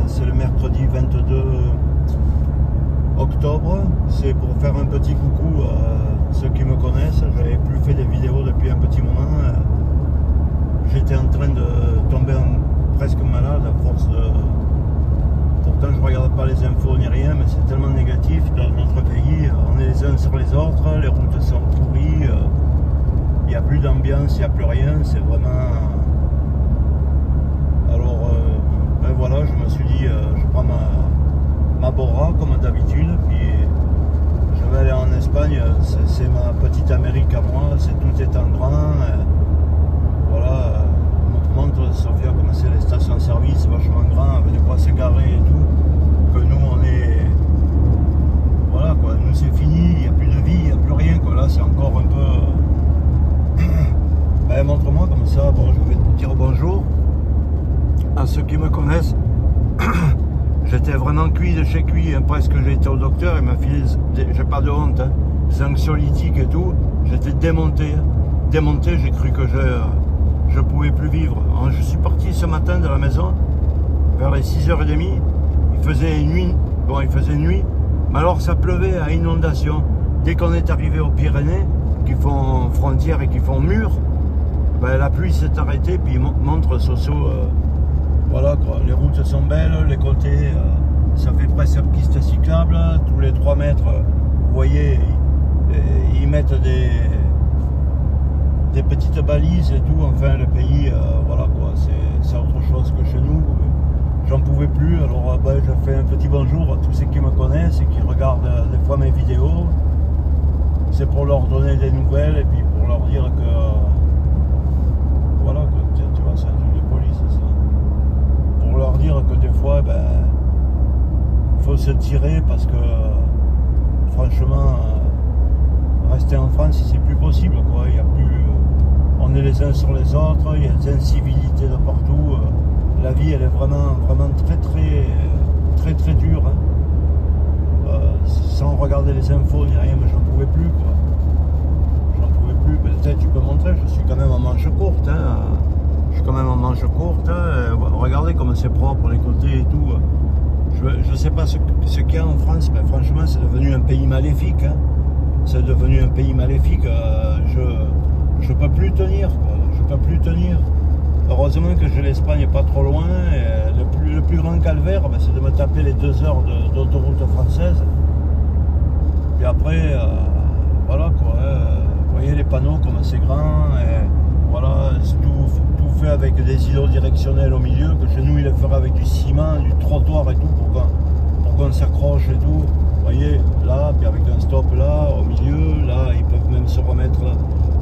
c'est le mercredi 22 octobre. C'est pour faire un petit coucou à ceux qui me connaissent. J'avais plus fait des vidéos depuis un petit moment. J'étais en train de tomber presque malade à force de... Pourtant je ne regarde pas les infos ni rien, mais c'est tellement négatif dans notre pays. On est les uns sur les autres, les routes sont pourries, il n'y a plus d'ambiance, il n'y a plus rien, c'est vraiment... Alors ben voilà, je me suis dit, je prends ma Bora comme d'habitude, puis je vais aller en Espagne, c'est ma petite Amérique à moi, tout est en grand. Voilà, on montre Sofia comme c'est les stations-service vachement grand, avec des quoi s'égarer et tout, que nous on est... Voilà quoi, nous c'est fini, il n'y a plus de vie, il n'y a plus rien quoi, là c'est encore un peu... Ben montre-moi comme ça, bon je vais te dire bonjour à ceux qui me connaissent. J'étais vraiment cuit de chez cuit, hein, presque j'ai été au docteur, il m'a filé, j'ai pas de honte, hein, des anxiolytiques et tout, j'étais démonté, j'ai cru que je pouvais plus vivre. Alors, je suis parti ce matin de la maison vers les 6h30, il faisait nuit, bon il faisait nuit, mais alors ça pleuvait à inondation. Dès qu'on est arrivé aux Pyrénées, qui font frontière et qui font mur, ben, la pluie s'est arrêtée, puis montre Soso, voilà quoi, les routes sont belles, les côtés, ça fait presque piste cyclable, tous les 3 mètres, vous voyez, ils mettent des petites balises et tout, enfin le pays, voilà quoi, c'est autre chose que chez nous. J'en pouvais plus, alors ben, je fais un petit bonjour à tous ceux qui me connaissent et qui regardent des fois mes vidéos. C'est pour leur donner des nouvelles et puis pour leur dire que voilà, que, tu vois, c'est un truc de police ça. Pour leur dire que des fois, ben, faut se tirer parce que franchement, rester en France, c'est plus possible quoi. Il y a plus, on est les uns sur les autres, il y a des incivilités de partout. La vie, elle est vraiment très dure. Hein. Sans regarder les infos ni rien, mais j'en pouvais plus quoi. J'en pouvais plus. Peut-être tu peux montrer, je suis quand même en manche courte. Hein. Je suis quand même en manche courte. Regardez comme c'est propre les côtés et tout. Je ne sais pas ce qu'il y a en France, mais franchement, c'est devenu un pays maléfique. Hein. C'est devenu un pays maléfique. Je peux plus tenir, quoi. Je peux plus tenir. Heureusement que j'ai l'Espagne pas trop loin. Et le plus grand calvaire, ben, c'est de me taper les 2 heures d'autoroute française. Puis après, voilà quoi. Vous voyez les panneaux comme c'est grand. Et voilà, tout fait avec des îlots directionnels au milieu. Que chez nous, il le ferait avec du ciment, du trottoir et tout pour qu'on s'accroche et tout. Vous voyez, là, puis avec un stop là, au milieu, là, ils peuvent même se remettre là.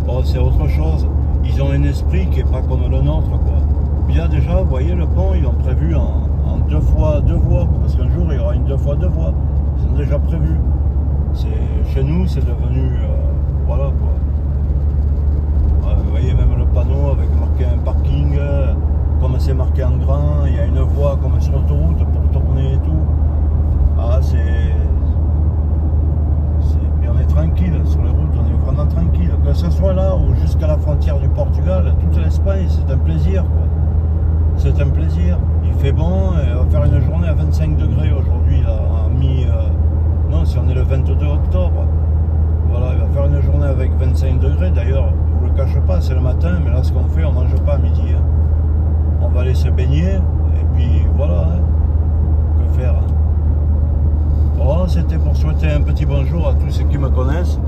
Bon, c'est autre chose. Ils ont un esprit qui n'est pas comme le nôtre, quoi. Puis là, déjà, vous voyez, le pont, ils l'ont prévu en 2 fois 2 voies, parce qu'un jour, il y aura une 2 fois 2 voies. Ils ont déjà prévu. Chez nous, c'est devenu... voilà, quoi. Vous voyez, même le panneau avec marqué un parking, comme c'est marqué en grand, il y a une voie comme sur l'autoroute pour tourner et tout. Ah, puis on est tranquille sur les routes, on est vraiment tranquille. Que ce soit là ou jusqu'à la frontière du Portugal, toute l'Espagne, c'est un plaisir quoi. C'est un plaisir. Il fait bon, et on va faire une journée à 25 degrés aujourd'hui, là, non, si on est le 22 octobre. Voilà, il va faire une journée avec 25 degrés. D'ailleurs, je ne le cache pas, c'est le matin, mais là, ce qu'on fait, on ne mange pas à midi. Hein. On va aller se baigner, et puis voilà. Hein. Que faire hein. Bon, c'était pour souhaiter un petit bonjour à tous ceux qui me connaissent.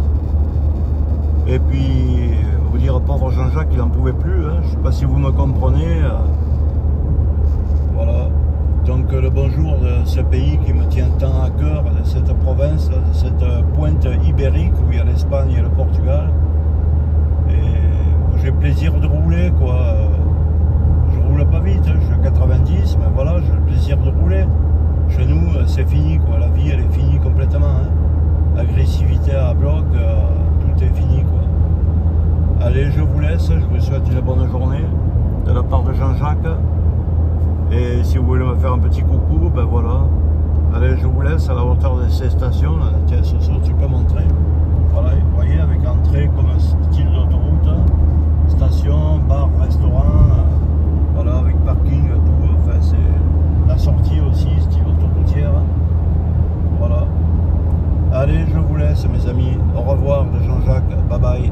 Et puis, vous dire pauvre Jean-Jacques, il n'en pouvait plus. Hein. Je ne sais pas si vous me comprenez. Voilà. Donc, le bonjour de ce pays qui me tient tant à cœur, de cette province, de cette pointe ibérique où il y a l'Espagne et le Portugal. Et où j'ai plaisir de rouler, quoi. Je roule pas vite, hein. Je suis à 90, mais voilà, j'ai le plaisir de rouler. Chez nous, c'est fini, quoi. La vie, elle est finie complètement. Hein. Agressivité à bloc, tout est fini, quoi. Allez, je vous laisse. Je vous souhaite une bonne journée de la part de Jean-Jacques. Et si vous voulez me faire un petit coucou, ben voilà. Allez, je vous laisse à la hauteur de ces stations. Là. Tiens, Soso, tu peux montrer. Voilà, vous voyez, avec entrée comme un style d'autoroute. Station, bar, restaurant. Voilà, avec parking, tout. Enfin, c'est la sortie Allez, je vous laisse mes amis. Au revoir de Jean-Jacques. Bye bye.